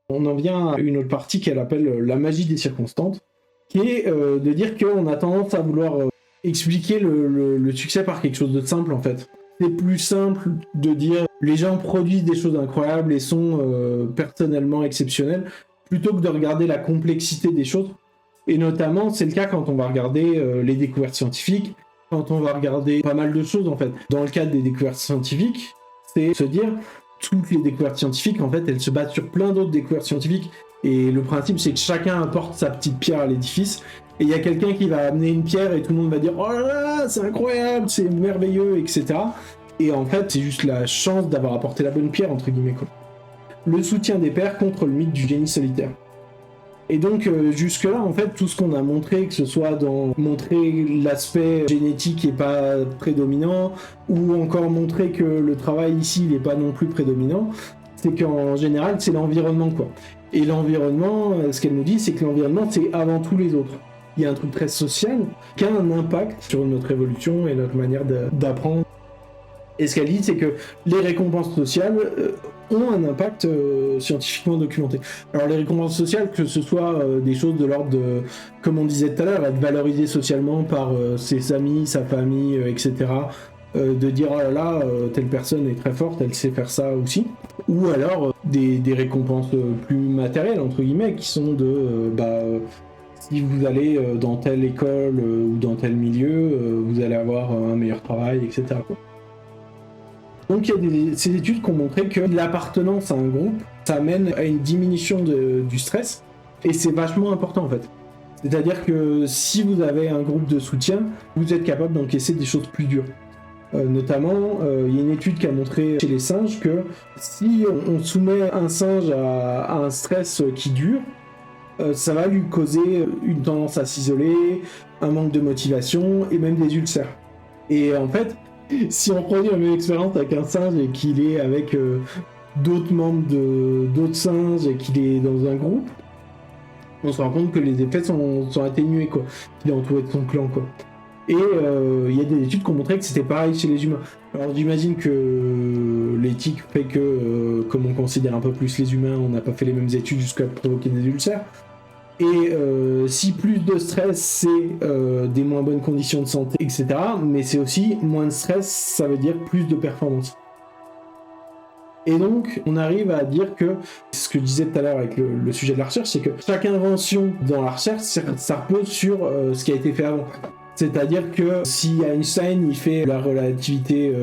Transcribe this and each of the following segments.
On en vient à une autre partie qu'elle appelle la magie des circonstances, qui est de dire qu'on a tendance à vouloir expliquer le succès par quelque chose de simple en fait. C'est plus simple de dire les gens produisent des choses incroyables et sont personnellement exceptionnels, plutôt que de regarder la complexité des choses. Et notamment, c'est le cas quand on va regarder les découvertes scientifiques, quand on va regarder pas mal de choses en fait. Dans le cadre des découvertes scientifiques, c'est se dire toutes les découvertes scientifiques, en fait, elles se basent sur plein d'autres découvertes scientifiques. Et le principe, c'est que chacun apporte sa petite pierre à l'édifice. Et il y a quelqu'un qui va amener une pierre et tout le monde va dire « Oh là là, c'est incroyable, c'est merveilleux, etc. » Et en fait, c'est juste la chance d'avoir apporté la bonne pierre, entre guillemets, quoi. Le soutien des pairs contre le mythe du génie solitaire. Et donc, jusque-là, en fait, tout ce qu'on a montré, que ce soit dans montrer l'aspect génétique n'est pas prédominant, ou encore montrer que le travail ici n'est pas non plus prédominant, c'est qu'en général, c'est l'environnement, quoi. Et l'environnement, ce qu'elle nous dit, c'est que l'environnement, c'est avant tout les autres. Il y a un truc très social qui a un impact sur notre évolution et notre manière d'apprendre. Et ce qu'elle dit, c'est que les récompenses sociales ont un impact scientifiquement documenté. Alors les récompenses sociales, que ce soit des choses de l'ordre de, comme on disait tout à l'heure, être valorisé socialement par ses amis, sa famille, etc. De dire, oh là là, telle personne est très forte, elle sait faire ça aussi. Ou alors des récompenses plus matérielles, entre guillemets, qui sont de... si vous allez dans telle école ou dans tel milieu, vous allez avoir un meilleur travail, etc. quoi. Donc il y a ces études qui ont montré que l'appartenance à un groupe, ça mène à une diminution du stress, et c'est vachement important en fait. C'est-à-dire que si vous avez un groupe de soutien, vous êtes capable d'encaisser des choses plus dures. Notamment, il y a une étude qui a montré chez les singes que si on soumet un singe à un stress qui dure, ça va lui causer une tendance à s'isoler, un manque de motivation et même des ulcères. Et en fait, si on produit la même expérience avec un singe et qu'il est avec d'autres membres d'autres singes et qu'il est dans un groupe, on se rend compte que les effets sont atténués, quoi. Il est entouré de son clan, quoi. Et il y a des études qui ont montré que c'était pareil chez les humains. Alors j'imagine que l'éthique fait que, comme on considère un peu plus les humains, on n'a pas fait les mêmes études jusqu'à provoquer des ulcères. Et si plus de stress, c'est des moins bonnes conditions de santé, etc. Mais c'est aussi moins de stress, ça veut dire plus de performance. Et donc, on arrive à dire que, ce que je disais tout à l'heure avec le sujet de la recherche, c'est que chaque invention dans la recherche, ça repose sur ce qui a été fait avant. C'est-à-dire que si Einstein il fait la relativité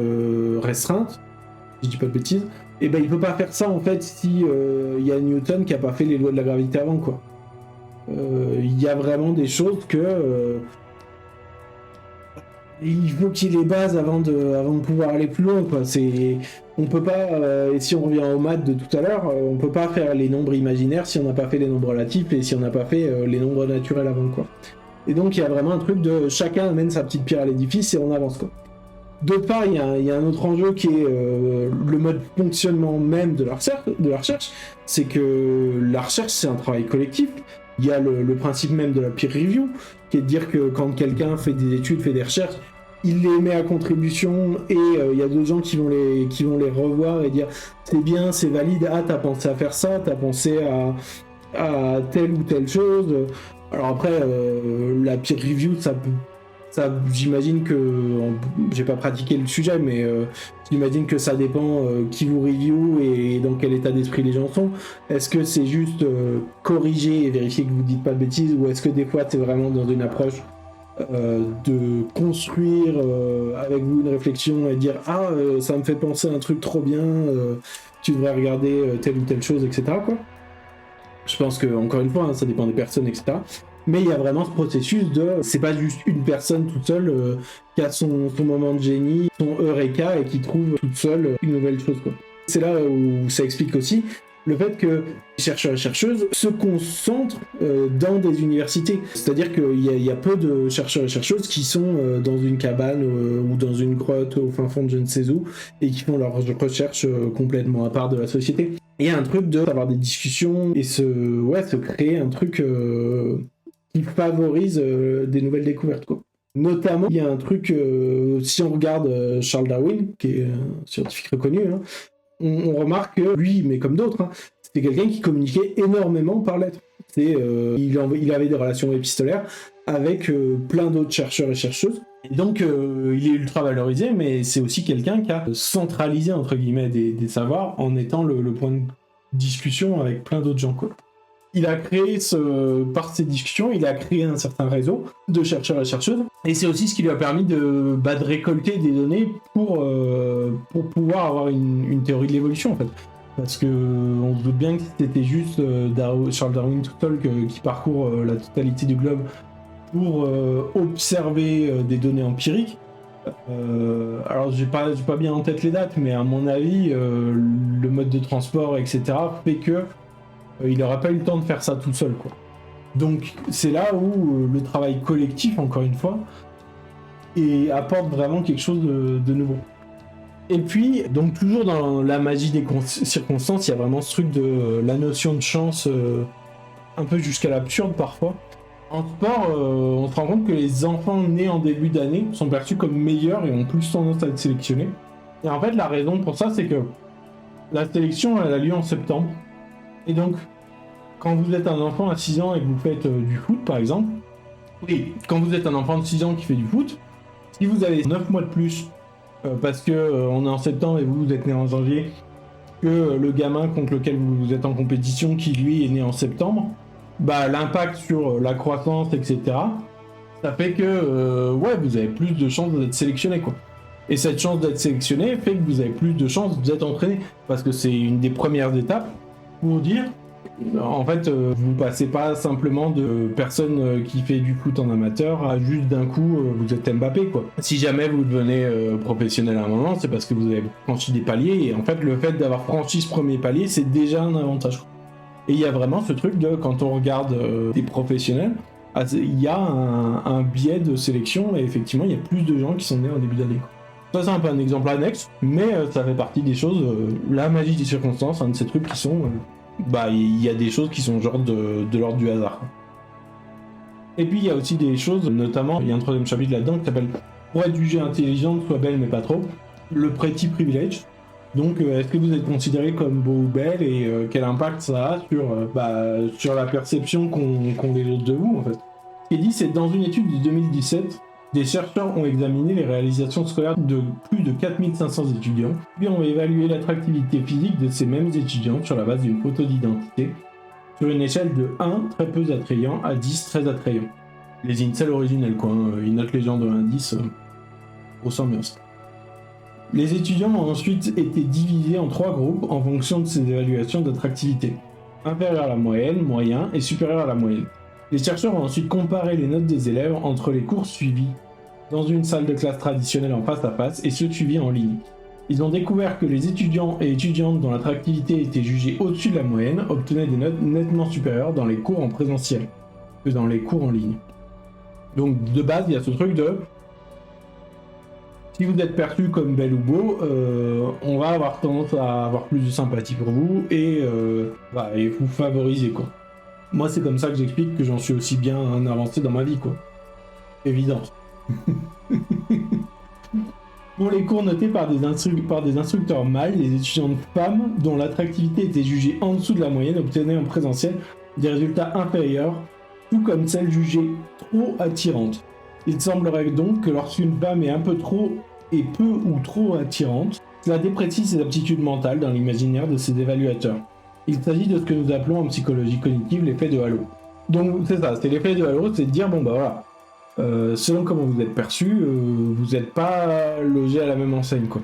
restreinte, si je dis pas de bêtises, et ben il peut pas faire ça en fait si y a Newton qui a pas fait les lois de la gravité avant, quoi. Il y a vraiment des choses que il faut qu'il y ait les bases avant de pouvoir aller plus loin, quoi. On peut pas, et si on revient aux maths de tout à l'heure, on peut pas faire les nombres imaginaires si on n'a pas fait les nombres relatifs et si on n'a pas fait les nombres naturels avant, quoi. Et donc il y a vraiment un truc de chacun amène sa petite pierre à l'édifice et on avance, quoi. D'autre part, il y a un autre enjeu qui est le mode fonctionnement même de la recherche, c'est que la recherche c'est un travail collectif. Il y a le principe même de la peer review, qui est de dire que quand quelqu'un fait des études, fait des recherches, il les met à contribution et il y a d'autres gens qui vont les revoir et dire c'est bien, c'est valide, ah t'as pensé à faire ça, t'as pensé à telle ou telle chose. Alors après, la peer review, ça, j'imagine que j'ai pas pratiqué le sujet, mais j'imagine que ça dépend qui vous review et dans quel état d'esprit les gens sont. Est-ce que c'est juste corriger et vérifier que vous dites pas de bêtises, ou est-ce que des fois c'est vraiment dans une approche de construire avec vous une réflexion et dire ah ça me fait penser à un truc trop bien, tu devrais regarder telle ou telle chose, etc. quoi. Je pense que encore une fois, hein, ça dépend des personnes, etc. Mais il y a vraiment ce processus de... C'est pas juste une personne toute seule qui a son moment de génie, son eureka, et qui trouve toute seule une nouvelle chose, quoi. C'est là où ça explique aussi le fait que les chercheurs et chercheuses se concentrent dans des universités. C'est-à-dire qu'il y a peu de chercheurs et chercheuses qui sont dans une cabane ou dans une grotte au fin fond de je ne sais où et qui font leurs recherches complètement à part de la société. Et il y a un truc d'avoir des discussions et se créer un truc qui favorise des nouvelles découvertes, quoi. Notamment, il y a un truc, si on regarde Charles Darwin, qui est un scientifique reconnu, hein, on remarque que lui, mais comme d'autres, hein, c'est quelqu'un qui communiquait énormément par lettres. Il avait des relations épistolaires avec plein d'autres chercheurs et chercheuses. Et donc, il est ultra valorisé, mais c'est aussi quelqu'un qui a centralisé, entre guillemets, des savoirs en étant le point de discussion avec plein d'autres gens, quoi. Il a créé, par ces discussions, il a créé un certain réseau de chercheurs et chercheuses. Et c'est aussi ce qui lui a permis de récolter des données pour pouvoir avoir une théorie de l'évolution, en fait. Parce que on se doute bien que c'était juste Charles Darwin tout seul qui parcourt la totalité du globe pour observer des données empiriques. Alors j'ai pas bien en tête les dates, mais à mon avis, le mode de transport, etc., fait que il n'aurait pas eu le temps de faire ça tout seul, quoi. Donc c'est là où le travail collectif, encore une fois, apporte vraiment quelque chose de nouveau. Et puis, donc toujours dans la magie des circonstances, il y a vraiment ce truc de la notion de chance, un peu jusqu'à l'absurde parfois. En sport, on se rend compte que les enfants nés en début d'année sont perçus comme meilleurs et ont plus tendance à être sélectionnés. Et en fait, la raison pour ça, c'est que la sélection, elle a lieu en septembre. Et donc, quand vous êtes un enfant à 6 ans et que vous faites du foot, par exemple, oui, quand vous êtes un enfant de 6 ans qui fait du foot, si vous avez 9 mois de plus, parce que on est en septembre et vous êtes né en janvier, que le gamin contre lequel vous êtes en compétition, qui lui est né en septembre, bah l'impact sur la croissance, etc., ça fait que vous avez plus de chances d'être sélectionné, quoi. Et cette chance d'être sélectionné fait que vous avez plus de chances d'être entraîné, parce que c'est une des premières étapes pour dire, en fait, vous passez pas simplement de personne qui fait du foot en amateur à juste d'un coup vous êtes Mbappé, quoi. Si jamais vous devenez professionnel à un moment, c'est parce que vous avez franchi des paliers, et en fait le fait d'avoir franchi ce premier palier, c'est déjà un avantage. Et il y a vraiment ce truc de, quand on regarde des professionnels, il y a un biais de sélection, et effectivement il y a plus de gens qui sont nés en début d'année, quoi. Ça c'est un peu un exemple annexe, mais ça fait partie des choses, la magie des circonstances, un de ces trucs qui sont... il y a des choses qui sont genre de l'ordre du hasard. Et puis il y a aussi des choses, notamment, il y a un troisième chapitre là-dedans qui s'appelle « Pour être jugé intelligente, sois belle mais pas trop », le pretty privilege. Donc est-ce que vous êtes considéré comme beau ou belle, et quel impact ça a sur la perception qu'ont les autres de vous, en fait. Ce qui est dit, c'est dans une étude de 2017, des chercheurs ont examiné les réalisations scolaires de plus de 4500 étudiants, puis ont évalué l'attractivité physique de ces mêmes étudiants sur la base d'une photo d'identité, sur une échelle de 1 très peu attrayant à 10 très attrayant. Les incels originels, quoi, ils notent les gens de 1 à 10, grosse ambiance. Les étudiants ont ensuite été divisés en 3 groupes en fonction de ces évaluations d'attractivité. Inférieur à la moyenne, moyen et supérieur à la moyenne. Les chercheurs ont ensuite comparé les notes des élèves entre les cours suivis dans une salle de classe traditionnelle en face à face et ceux suivis en ligne. Ils ont découvert que les étudiants et étudiantes dont l'attractivité était jugée au-dessus de la moyenne obtenaient des notes nettement supérieures dans les cours en présentiel que dans les cours en ligne. Donc de base, il y a ce truc de... Si vous êtes perçu comme belle ou beau, on va avoir tendance à avoir plus de sympathie pour vous et vous favoriser, quoi. Moi, c'est comme ça que j'explique que j'en suis aussi bien avancé dans ma vie, quoi. Évidence. Pour les cours notés par des instructeurs mâles, les étudiantes femmes dont l'attractivité était jugée en dessous de la moyenne obtenaient en présentiel des résultats inférieurs, tout comme celles jugées trop attirantes. Il semblerait donc que lorsqu'une femme est un peu trop et peu ou trop attirante, cela déprécie ses aptitudes mentales dans l'imaginaire de ses évaluateurs. Il s'agit de ce que nous appelons en psychologie cognitive l'effet de halo. Donc c'est ça, c'est l'effet de halo, c'est de dire selon comment vous êtes perçu, vous n'êtes pas logé à la même enseigne, quoi.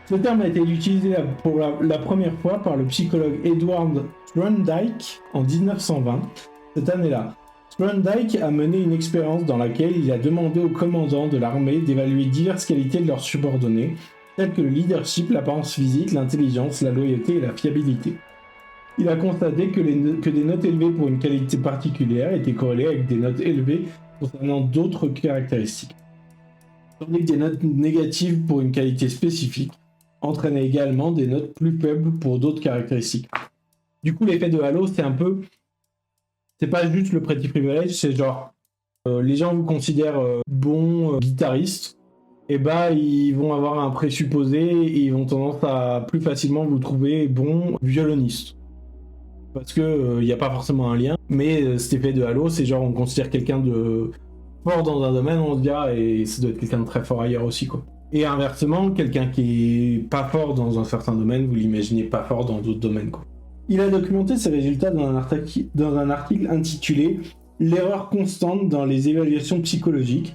Ce terme a été utilisé pour la première fois par le psychologue Edward Thorndike en 1920, cette année-là. Thorndike a mené une expérience dans laquelle il a demandé aux commandants de l'armée d'évaluer diverses qualités de leurs subordonnés, telles que le leadership, l'apparence physique, l'intelligence, la loyauté et la fiabilité. Il a constaté que des notes élevées pour une qualité particulière étaient corrélées avec des notes élevées concernant d'autres caractéristiques. Tandis que des notes négatives pour une qualité spécifique entraînaient également des notes plus faibles pour d'autres caractéristiques. Du coup, l'effet de halo, c'est pas juste le pretty privilege, c'est genre les gens vous considèrent bon guitariste, et ils vont avoir un présupposé et ils vont tendance à plus facilement vous trouver bon violoniste. parce que il n'y a pas forcément un lien, mais cet effet de halo, c'est genre on considère quelqu'un de fort dans un domaine, on se dit et ça doit être quelqu'un de très fort ailleurs aussi, quoi. Et inversement, quelqu'un qui est pas fort dans un certain domaine, vous l'imaginez pas fort dans d'autres domaines, quoi. Il a documenté ses résultats dans un article intitulé L'erreur constante dans les évaluations psychologiques,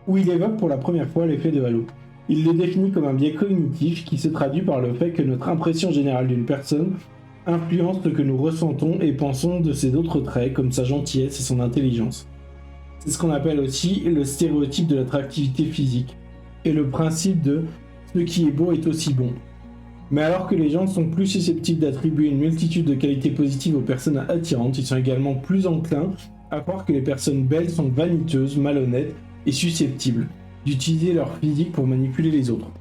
où il évoque pour la première fois l'effet de halo. Il le définit comme un biais cognitif qui se traduit par le fait que notre impression générale d'une personne influence ce que nous ressentons et pensons de ses autres traits, comme sa gentillesse et son intelligence. C'est ce qu'on appelle aussi le stéréotype de l'attractivité physique, et le principe de « ce qui est beau est aussi bon ». Mais alors que les gens sont plus susceptibles d'attribuer une multitude de qualités positives aux personnes attirantes, ils sont également plus enclins à croire que les personnes belles sont vaniteuses, malhonnêtes et susceptibles d'utiliser leur physique pour manipuler les autres.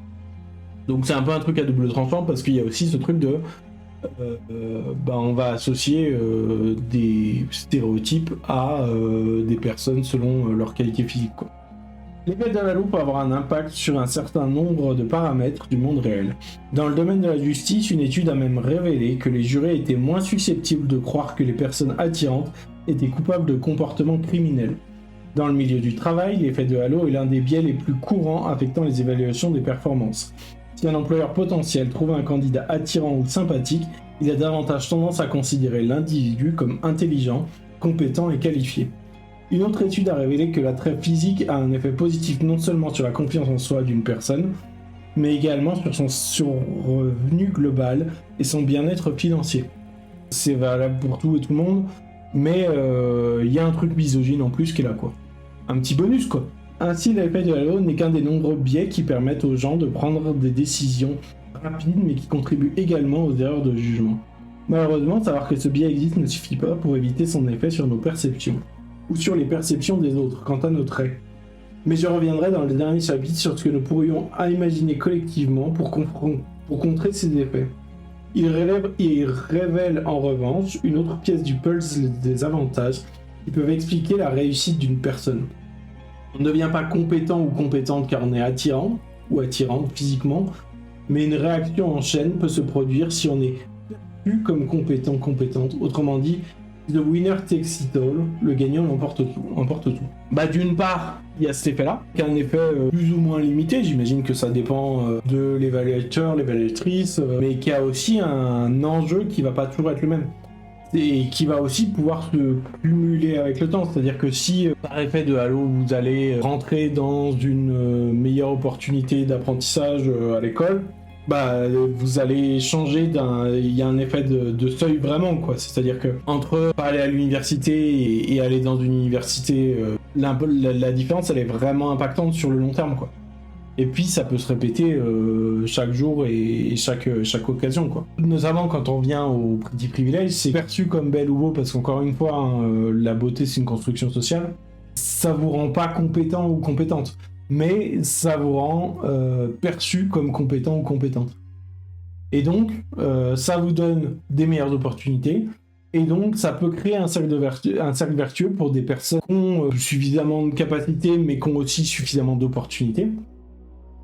Donc c'est un peu un truc à double tranchant parce qu'il y a aussi ce truc de on va associer des stéréotypes à des personnes selon leur qualité physique, quoi. L'effet de halo peut avoir un impact sur un certain nombre de paramètres du monde réel. Dans le domaine de la justice, une étude a même révélé que les jurés étaient moins susceptibles de croire que les personnes attirantes étaient coupables de comportements criminels. Dans le milieu du travail, l'effet de halo est l'un des biais les plus courants affectant les évaluations des performances. Si un employeur potentiel trouve un candidat attirant ou sympathique, il a davantage tendance à considérer l'individu comme intelligent, compétent et qualifié. Une autre étude a révélé que l'attrait physique a un effet positif non seulement sur la confiance en soi d'une personne, mais également sur son revenu global et son bien-être financier. C'est valable pour tout et tout le monde, mais il y a un truc misogyne en plus qui est là, quoi. Un petit bonus, quoi. Ainsi, l'effet de halo n'est qu'un des nombreux biais qui permettent aux gens de prendre des décisions rapides, mais qui contribuent également aux erreurs de jugement. Malheureusement, savoir que ce biais existe ne suffit pas pour éviter son effet sur nos perceptions, ou sur les perceptions des autres, quant à nos traits. Mais je reviendrai dans le dernier chapitre sur ce que nous pourrions imaginer collectivement pour contrer ces effets. Il révèle en revanche une autre pièce du puzzle des avantages qui peuvent expliquer la réussite d'une personne. On ne devient pas compétent ou compétente car on est attirant ou attirante physiquement, mais une réaction en chaîne peut se produire si on est perçu comme compétent, compétente. Autrement dit, the winner takes it all, le gagnant l'emporte tout. D'une part, il y a cet effet-là, qui est un effet plus ou moins limité, j'imagine que ça dépend de l'évaluateur, l'évaluatrice, mais qui a aussi un enjeu qui va pas toujours être le même. Et qui va aussi pouvoir se cumuler avec le temps, c'est-à-dire que si par effet de halo vous allez rentrer dans une meilleure opportunité d'apprentissage à l'école, vous allez changer il y a un effet de seuil vraiment, quoi. C'est-à-dire que entre aller à l'université et aller dans une université, la différence elle est vraiment impactante sur le long terme, quoi. Et puis ça peut se répéter chaque jour et chaque occasion, quoi. Notamment quand on vient au petit privilège, c'est perçu comme belle ou beau parce qu'encore une fois, la beauté c'est une construction sociale. Ça vous rend pas compétent ou compétente, mais ça vous rend perçu comme compétent ou compétente. Et donc, ça vous donne des meilleures opportunités. Et donc, ça peut créer un cercle vertueux pour des personnes qui ont suffisamment de capacités, mais qui ont aussi suffisamment d'opportunités.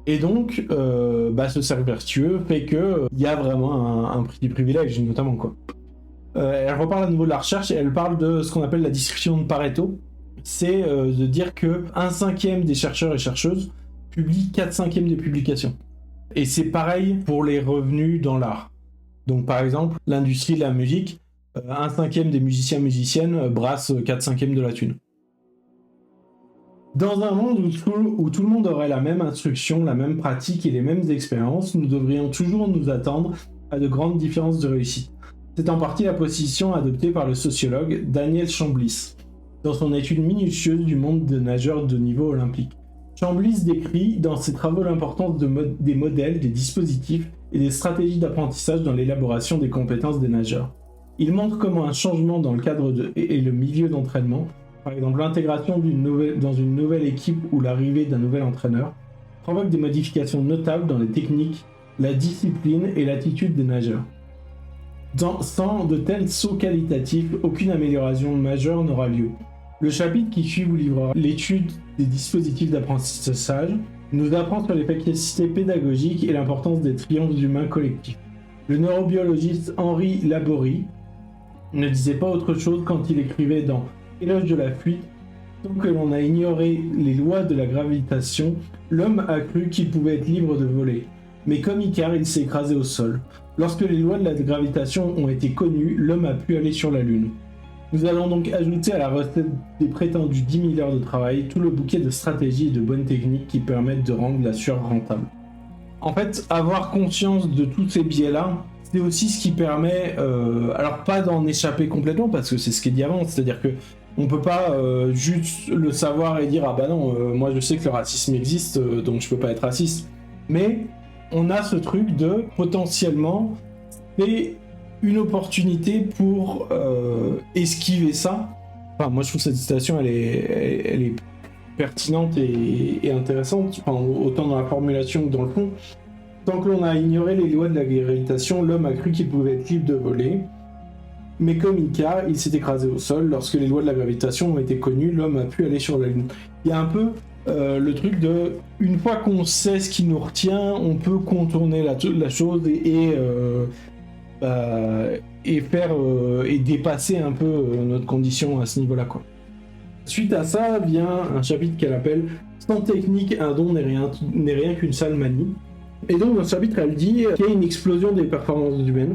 Et donc, ce cercle vertueux fait qu'il y a vraiment un petit privilège, notamment, quoi. Elle reparle à nouveau de la recherche et elle parle de ce qu'on appelle la distribution de Pareto. C'est de dire que 1/5 des chercheurs et chercheuses publient 4/5 des publications. Et c'est pareil pour les revenus dans l'art. Donc, par exemple, l'industrie de la musique, 1/5 des musiciens-musiciennes brassent 4/5 de la thune. Dans un monde où tout le monde aurait la même instruction, la même pratique et les mêmes expériences, nous devrions toujours nous attendre à de grandes différences de réussite. C'est en partie la position adoptée par le sociologue Daniel Chambliss dans son étude minutieuse du monde des nageurs de niveau olympique. Chambliss décrit dans ses travaux l'importance des modèles, des dispositifs et des stratégies d'apprentissage dans l'élaboration des compétences des nageurs. Il montre comment un changement dans le cadre et le milieu d'entraînement, par exemple l'intégration dans une nouvelle équipe ou l'arrivée d'un nouvel entraîneur, provoque des modifications notables dans les techniques, la discipline et l'attitude des nageurs. Sans de tels sauts qualitatifs, aucune amélioration majeure n'aura lieu. Le chapitre qui suit vous livrera l'étude des dispositifs d'apprentissage, nous apprend sur l'efficacité pédagogique et l'importance des triomphes humains collectifs. Le neurobiologiste Henri Laborie ne disait pas autre chose quand il écrivait dans Éloge de la fuite. Tant que l'on a ignoré les lois de la gravitation, l'homme a cru qu'il pouvait être libre de voler. Mais comme Icare, il s'est écrasé au sol. Lorsque les lois de la gravitation ont été connues, l'homme a pu aller sur la Lune. Nous allons donc ajouter à la recette des prétendus 10 000 heures de travail tout le bouquet de stratégies et de bonnes techniques qui permettent de rendre la sueur rentable. En fait, avoir conscience de tous ces biais-là, c'est aussi ce qui permet, alors pas d'en échapper complètement, parce que c'est ce qui est dit avant, c'est-à-dire que on peut pas juste le savoir et dire ah bah non, moi je sais que le racisme existe, donc je peux pas être raciste. Mais on a ce truc de potentiellement, c'est une opportunité pour esquiver ça. Enfin, moi je trouve cette citation elle est pertinente et intéressante, enfin, autant dans la formulation que dans le fond. Tant que l'on a ignoré les lois de la gravitation, l'homme a cru qu'il pouvait être libre de voler. Mais comme Icare, il s'est écrasé au sol. Lorsque les lois de la gravitation ont été connues, l'homme a pu aller sur la Lune. Il y a un peu le truc de... Une fois qu'on sait ce qui nous retient, on peut contourner la chose et faire et dépasser un peu notre condition à ce niveau-là, quoi. Suite à ça vient un chapitre qu'elle appelle « Sans technique, un don n'est rien qu'une sale manie ». Et donc dans ce chapitre, elle dit qu'il y a une explosion des performances humaines.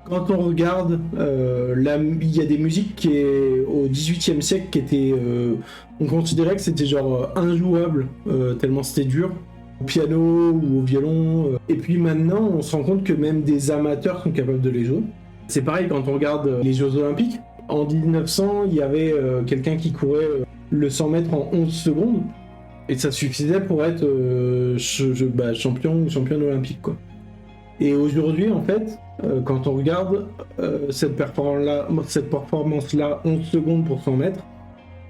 Quand on regarde, il y a des musiques qui au XVIIIe siècle qui étaient, on considérait que c'était genre injouable tellement c'était dur, au piano ou au violon. Et puis maintenant, on se rend compte que même des amateurs sont capables de les jouer. C'est pareil quand on regarde les Jeux Olympiques. En 1900, il y avait quelqu'un qui courait le 100 mètres en 11 secondes. Et ça suffisait pour être champion ou championne olympique, quoi. Et aujourd'hui, en fait, quand on regarde cette performance-là, 11 secondes pour 100 mètres,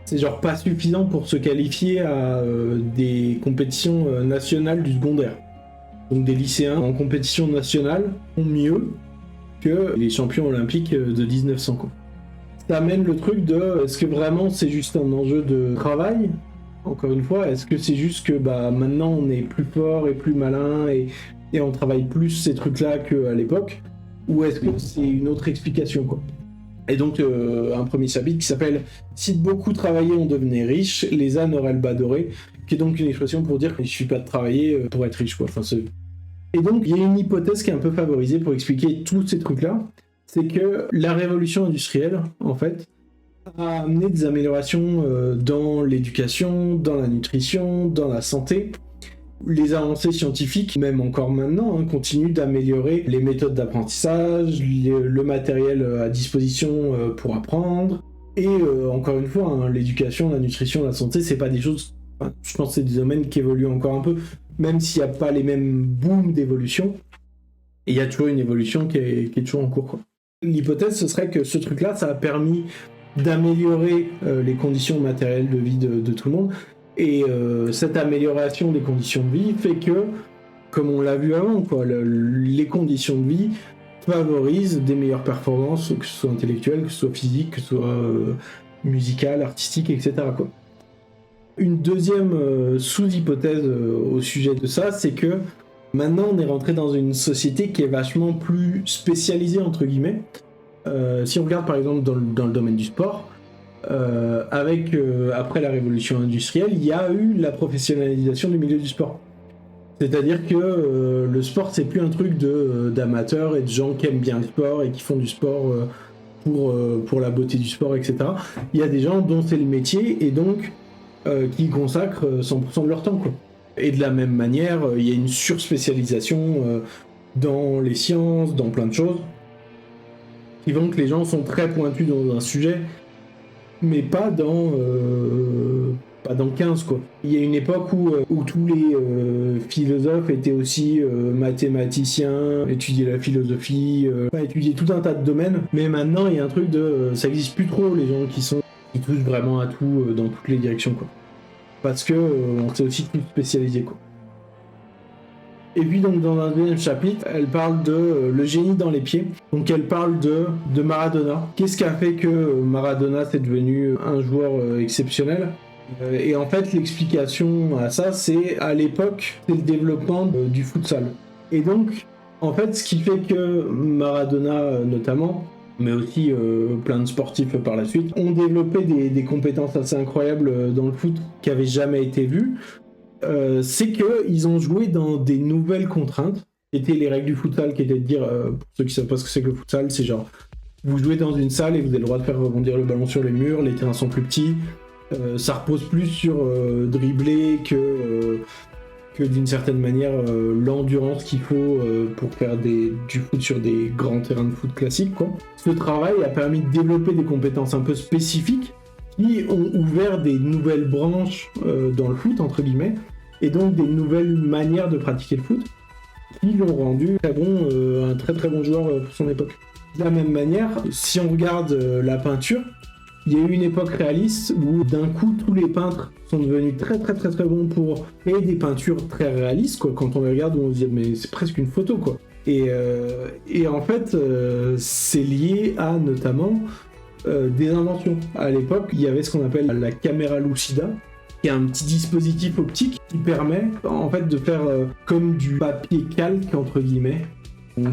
c'est genre pas suffisant pour se qualifier à des compétitions nationales du secondaire. Donc des lycéens en compétition nationale font mieux que les champions olympiques de 1900, quoi. Ça amène le truc de, est-ce que vraiment c'est juste un enjeu de travail ? Encore une fois, est-ce que c'est juste que maintenant on est plus fort et plus malin et on travaille plus ces trucs-là qu'à l'époque, ou est-ce que c'est une autre explication, quoi. Et donc un premier chapitre qui s'appelle « Si beaucoup travaillaient, on devenait riche, les ânes auraient le bas doré », qui est donc une expression pour dire qu'il ne suffit pas de travailler pour être riche, quoi. Enfin, et donc il y a une hypothèse qui est un peu favorisée pour expliquer tous ces trucs-là, c'est que la révolution industrielle, en fait, a amené des améliorations dans l'éducation, dans la nutrition, dans la santé. Les avancées scientifiques, même encore maintenant, continuent d'améliorer les méthodes d'apprentissage, le matériel à disposition pour apprendre. Et encore une fois, l'éducation, la nutrition, la santé, c'est pas des choses... je pense que c'est des domaines qui évoluent encore un peu, même s'il n'y a pas les mêmes booms d'évolution. Et il y a toujours une évolution qui est toujours en cours, quoi. L'hypothèse, ce serait que ce truc-là, ça a permis d'améliorer les conditions matérielles de vie de tout le monde. Et cette amélioration des conditions de vie fait que, comme on l'a vu avant, quoi, les conditions de vie favorisent des meilleures performances, que ce soit intellectuelles, que ce soit physiques, que ce soit musicales, artistiques, etc., quoi. Une deuxième sous-hypothèse au sujet de ça, c'est que maintenant on est rentré dans une société qui est vachement plus spécialisée, entre guillemets. Si on regarde par exemple dans le domaine du sport, après la révolution industrielle, il y a eu la professionnalisation du milieu du sport. C'est-à-dire que le sport, c'est plus un truc d'amateurs et de gens qui aiment bien le sport et qui font du sport pour la beauté du sport, etc. Il y a des gens dont c'est le métier et donc qui consacrent 100% de leur temps, quoi. Et de la même manière, il y a une surspécialisation dans les sciences, dans plein de choses, qui font que les gens sont très pointus dans un sujet, mais pas dans 15, quoi. Il y a une époque où tous les philosophes étaient aussi mathématiciens, étudiaient la philosophie, étudiaient tout un tas de domaines, mais maintenant il y a un truc de... ça existe plus trop, les gens qui touchent vraiment à tout dans toutes les directions, quoi. Parce que on s'est aussi tout spécialisé, quoi. Et puis donc dans un deuxième chapitre, elle parle de le génie dans les pieds. Donc elle parle de Maradona. Qu'est-ce qui a fait que Maradona c'est devenu un joueur exceptionnel ? Et en fait l'explication à ça, c'est à l'époque, c'est le développement du futsal. Et donc en fait ce qui fait que Maradona notamment mais aussi plein de sportifs par la suite, ont développé des compétences assez incroyables dans le foot qui n'avaient jamais été vues. C'est qu'ils ont joué dans des nouvelles contraintes, qui étaient les règles du futsal, qui étaient de dire, pour ceux qui ne savent pas ce que c'est que le futsal, c'est genre, vous jouez dans une salle et vous avez le droit de faire rebondir le ballon sur les murs, les terrains sont plus petits, ça repose plus sur dribbler que d'une certaine manière l'endurance qu'il faut pour faire du foot sur des grands terrains de foot classiques, quoi. Ce travail a permis de développer des compétences un peu spécifiques qui ont ouvert des nouvelles branches dans le foot, entre guillemets, et donc des nouvelles manières de pratiquer le foot, qui l'ont rendu très bon, un très très bon joueur pour son époque. De la même manière, si on regarde la peinture, il y a eu une époque réaliste où d'un coup tous les peintres sont devenus très très très très bons pour créer des peintures très réalistes, quoi. Quand on les regarde, on se dit mais c'est presque une photo, quoi. Et en fait, c'est lié à notamment des inventions. À l'époque, il y avait ce qu'on appelle la caméra lucida, qui est un petit dispositif optique qui permet en fait de faire comme du papier calque entre guillemets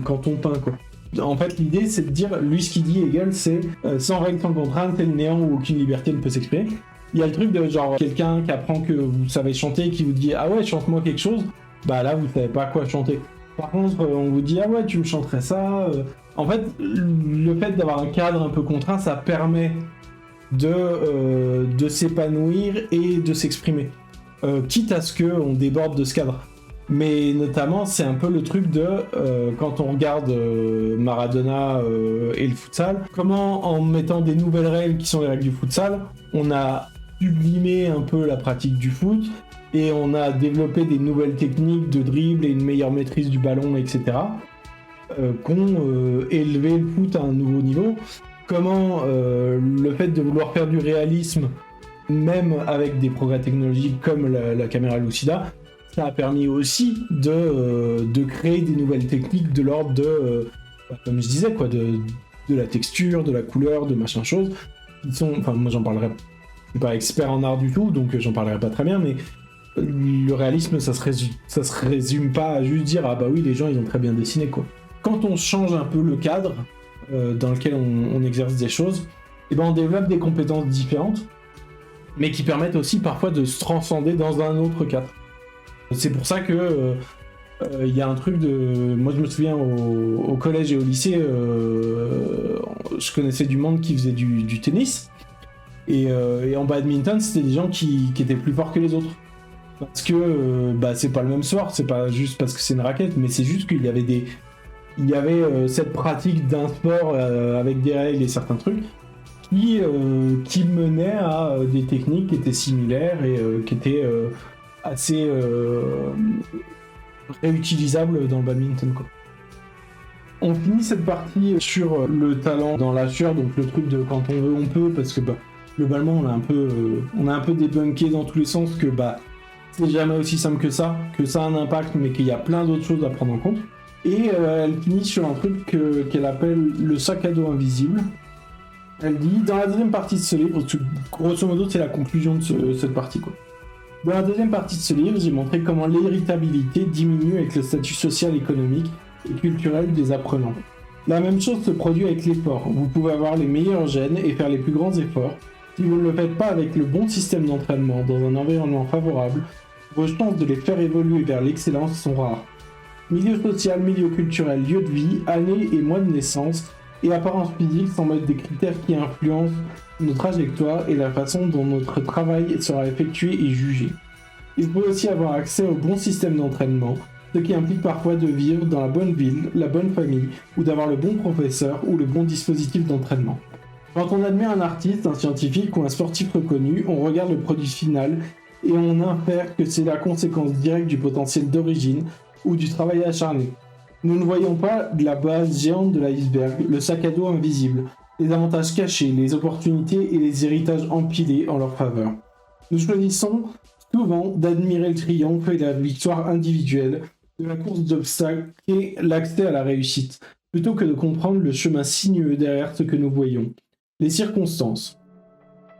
quand on peint, quoi. En fait, l'idée, c'est de dire, lui, ce qu'il dit, Hegel, c'est sans règle, sans contrainte, c'est le néant où aucune liberté ne peut s'exprimer. Il y a le truc de genre quelqu'un qui apprend que vous savez chanter et qui vous dit ah ouais, chante-moi quelque chose, bah là, vous savez pas quoi chanter. Par contre, on vous dit ah ouais, tu me chanterais ça. En fait, le fait d'avoir un cadre un peu contraint, ça permet de s'épanouir et de s'exprimer, quitte à ce qu'on déborde de ce cadre. Mais notamment, c'est un peu le truc de, quand on regarde Maradona et le futsal, comment en mettant des nouvelles règles qui sont les règles du futsal, on a sublimé un peu la pratique du foot, et on a développé des nouvelles techniques de dribble et une meilleure maîtrise du ballon, etc., qu'ont élevé le foot à un nouveau niveau. Comment le fait de vouloir faire du réalisme, même avec des progrès technologiques comme la caméra lucida, ça a permis aussi de créer des nouvelles techniques de l'ordre de, comme je disais, quoi, de la texture, de la couleur, de machin chose, qui sont, enfin moi j'en parlerai, je suis pas expert en art du tout, donc j'en parlerai pas très bien, mais le réalisme ça se résume pas à juste dire ah bah oui les gens ils ont très bien dessiné, quoi. Quand on change un peu le cadre dans lequel on exerce des choses, et ben on développe des compétences différentes, mais qui permettent aussi parfois de se transcender dans un autre cadre. C'est pour ça que y a un truc de... Moi je me souviens au collège et au lycée, je connaissais du monde qui faisait du tennis, et en badminton c'était des gens qui étaient plus forts que les autres. Parce que c'est pas le même sport, c'est pas juste parce que c'est une raquette, mais c'est juste qu'il y avait cette pratique d'un sport avec des règles et certains trucs qui menaient à des techniques qui étaient similaires et qui étaient assez réutilisable dans le badminton, quoi. On finit cette partie sur le talent dans la sueur, donc le truc de quand on veut on peut, parce que globalement on a un peu débunké dans tous les sens que c'est jamais aussi simple que ça a un impact, mais qu'il y a plein d'autres choses à prendre en compte. Et elle finit sur un truc qu'elle appelle le sac à dos invisible. Elle dit, dans la deuxième partie de ce livre, grosso modo c'est la conclusion de cette partie, quoi. Dans la deuxième partie de ce livre, j'ai montré comment l'héritabilité diminue avec le statut social, économique et culturel des apprenants. La même chose se produit avec l'effort. Vous pouvez avoir les meilleurs gènes et faire les plus grands efforts. Si vous ne le faites pas avec le bon système d'entraînement dans un environnement favorable, vos chances de les faire évoluer vers l'excellence sont rares. Milieu social, milieu culturel, lieu de vie, année et mois de naissance et apparence physique semblent être des critères qui influencent nos trajectoires et la façon dont notre travail sera effectué et jugé. Il faut aussi avoir accès au bon système d'entraînement, ce qui implique parfois de vivre dans la bonne ville, la bonne famille, ou d'avoir le bon professeur ou le bon dispositif d'entraînement. Quand on admire un artiste, un scientifique ou un sportif reconnu, on regarde le produit final et on infère que c'est la conséquence directe du potentiel d'origine ou du travail acharné. Nous ne voyons pas la base géante de l'iceberg, le sac à dos invisible, les avantages cachés, les opportunités et les héritages empilés en leur faveur. Nous choisissons souvent d'admirer le triomphe et la victoire individuelle de la course d'obstacles et l'accès à la réussite, plutôt que de comprendre le chemin sinueux derrière ce que nous voyons. Les circonstances.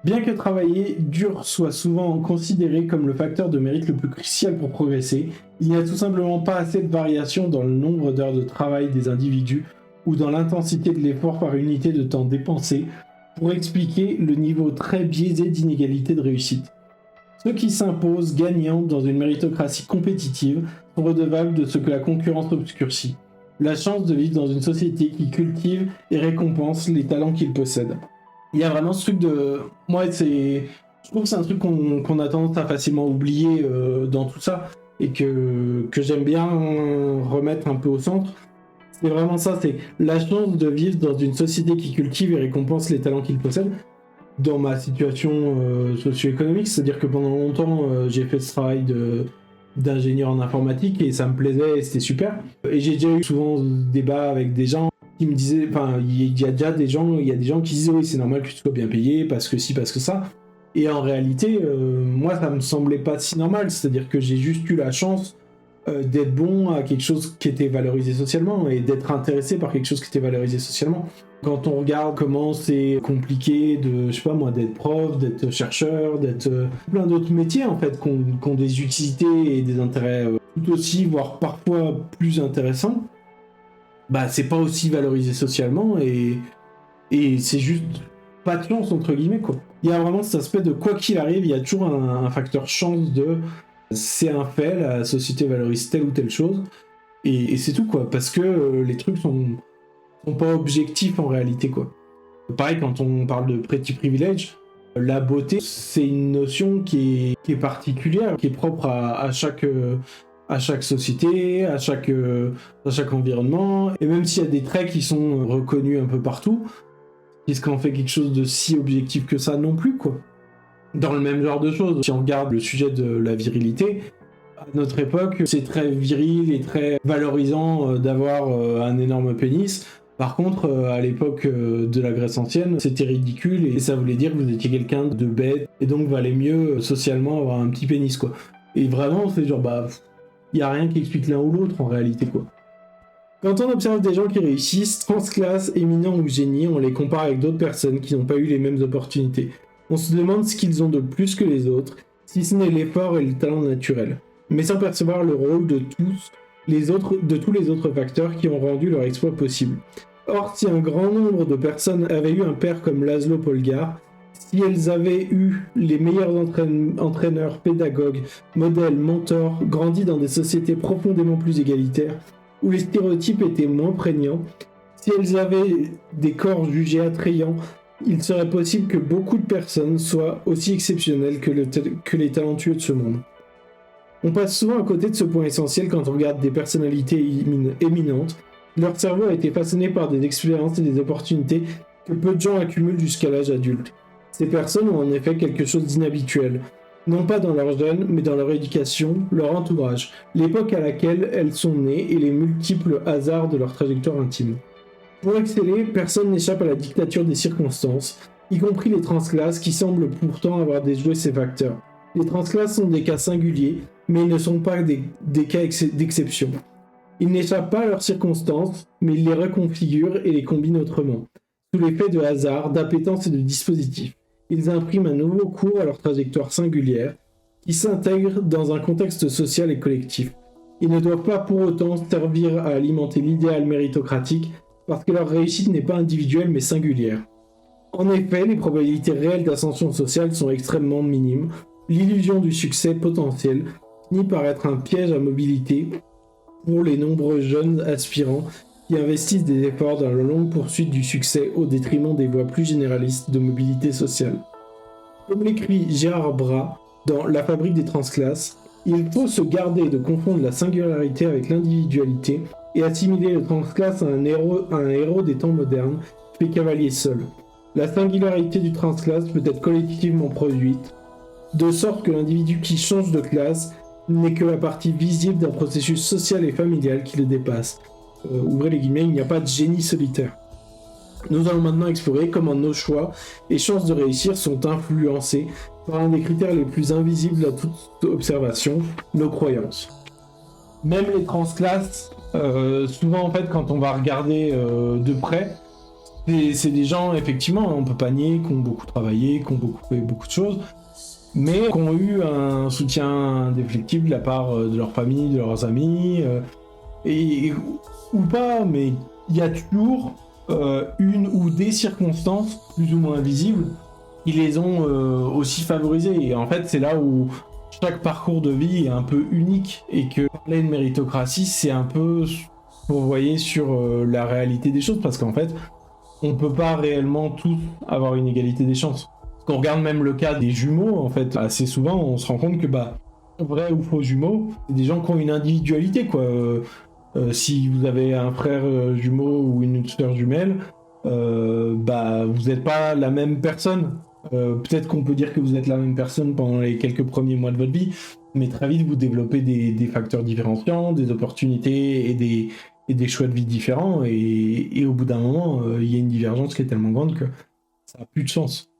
Bien que travailler dur soit souvent considéré comme le facteur de mérite le plus crucial pour progresser, il n'y a tout simplement pas assez de variation dans le nombre d'heures de travail des individus ou dans l'intensité de l'effort par unité de temps dépensé pour expliquer le niveau très biaisé d'inégalité de réussite. Ceux qui s'imposent gagnants dans une méritocratie compétitive sont redevables de ce que la concurrence obscurcit. La chance de vivre dans une société qui cultive et récompense les talents qu'ils possèdent. Il y a vraiment ce truc de... Moi, je trouve que c'est un truc qu'on a tendance à facilement oublier dans tout ça, et que j'aime bien remettre un peu au centre. C'est vraiment ça, c'est la chance de vivre dans une société qui cultive et récompense les talents qu'ils possèdent. Dans ma situation socio-économique, c'est-à-dire que pendant longtemps, j'ai fait ce travail d'ingénieur en informatique et ça me plaisait et c'était super. Et j'ai déjà eu souvent des débats avec des gens qui me disaient, enfin, il y a des gens qui disent oui, c'est normal que tu sois bien payé parce que ci, parce que ça. Et en réalité, moi, ça me semblait pas si normal, c'est-à-dire que j'ai juste eu la chance d'être bon à quelque chose qui était valorisé socialement et d'être intéressé par quelque chose qui était valorisé socialement. Quand on regarde comment c'est compliqué de, je sais pas moi, d'être prof, d'être chercheur, d'être plein d'autres métiers en fait, qui ont des utilités et des intérêts tout aussi, voire parfois plus intéressants, bah c'est pas aussi valorisé socialement et c'est juste pas de chance entre guillemets quoi. Il y a vraiment cet aspect de quoi qu'il arrive, il y a toujours un facteur chance de c'est un fait, la société valorise telle ou telle chose et c'est tout quoi, parce que les trucs sont pas objectifs en réalité quoi. Pareil quand on parle de pretty privilege, la beauté c'est une notion qui est particulière, qui est propre à chaque société, à chaque environnement, et même s'il y a des traits qui sont reconnus un peu partout, est-ce qu'on fait quelque chose de si objectif que ça non plus quoi. Dans le même genre de choses, si on regarde le sujet de la virilité, à notre époque, c'est très viril et très valorisant d'avoir un énorme pénis. Par contre, à l'époque de la Grèce ancienne, c'était ridicule et ça voulait dire que vous étiez quelqu'un de bête et donc valait mieux socialement avoir un petit pénis quoi. Et vraiment, c'est genre bah, y a rien qui explique l'un ou l'autre en réalité quoi. Quand on observe des gens qui réussissent, transclasses, éminents ou génies, on les compare avec d'autres personnes qui n'ont pas eu les mêmes opportunités. On se demande ce qu'ils ont de plus que les autres, si ce n'est l'effort et le talent naturel, mais sans percevoir le rôle de tous les autres facteurs qui ont rendu leur exploit possible. Or, si un grand nombre de personnes avaient eu un père comme Laszlo Polgar, si elles avaient eu les meilleurs entraîneurs, pédagogues, modèles, mentors, grandi dans des sociétés profondément plus égalitaires, où les stéréotypes étaient moins prégnants, si elles avaient des corps jugés attrayants, il serait possible que beaucoup de personnes soient aussi exceptionnelles que les talentueux de ce monde. On passe souvent à côté de ce point essentiel quand on regarde des personnalités éminentes. Leur cerveau a été façonné par des expériences et des opportunités que peu de gens accumulent jusqu'à l'âge adulte. Ces personnes ont en effet quelque chose d'inhabituel, non pas dans leur gènes, mais dans leur éducation, leur entourage, l'époque à laquelle elles sont nées et les multiples hasards de leur trajectoire intime. Pour exceller, personne n'échappe à la dictature des circonstances, y compris les transclasses qui semblent pourtant avoir déjoué ces facteurs. Les transclasses sont des cas singuliers, mais ils ne sont pas des cas d'exception. Ils n'échappent pas à leurs circonstances, mais ils les reconfigurent et les combinent autrement, sous l'effet de hasard, d'appétence et de dispositif. Ils impriment un nouveau cours à leur trajectoire singulière, qui s'intègre dans un contexte social et collectif. Ils ne doivent pas pour autant servir à alimenter l'idéal méritocratique, parce que leur réussite n'est pas individuelle mais singulière. En effet, les probabilités réelles d'ascension sociale sont extrêmement minimes. L'illusion du succès potentiel finit par être un piège à mobilité pour les nombreux jeunes aspirants qui investissent des efforts dans la longue poursuite du succès au détriment des voies plus généralistes de mobilité sociale. Comme l'écrit Gérard Bras dans La fabrique des transclasses, il faut se garder de confondre la singularité avec l'individualité et assimiler le transclasse à un héros des temps modernes, fait cavalier seul. La singularité du transclasse peut être collectivement produite, de sorte que l'individu qui change de classe n'est que la partie visible d'un processus social et familial qui le dépasse. Ouvrez les guillemets, il n'y a pas de génie solitaire. Nous allons maintenant explorer comment nos choix et chances de réussir sont influencés par un des critères les plus invisibles à toute observation, nos croyances. Même les transclasses, souvent en fait quand on va regarder de près, c'est des gens effectivement, on peut pas nier, qui ont beaucoup travaillé, qui ont fait beaucoup de choses, mais qui ont eu un soutien indéfectible de la part de leur famille, de leurs amis, ou pas, mais il y a toujours une ou des circonstances plus ou moins visibles qui les ont aussi favorisés. Et en fait, c'est là où chaque parcours de vie est un peu unique et que parler de méritocratie, c'est un peu pour voyer sur la réalité des choses, parce qu'en fait, on peut pas réellement tous avoir une égalité des chances. Quand on regarde même le cas des jumeaux, en fait, assez souvent, on se rend compte que vrai ou faux jumeaux, c'est des gens qui ont une individualité, quoi. Si vous avez un frère jumeau ou une sœur jumelle, vous n'êtes pas la même personne. Peut-être qu'on peut dire que vous êtes la même personne pendant les quelques premiers mois de votre vie, mais très vite vous développez des facteurs différenciants, des opportunités et des choix de vie différents, et au bout d'un moment, il y a une divergence qui est tellement grande que ça n'a plus de sens.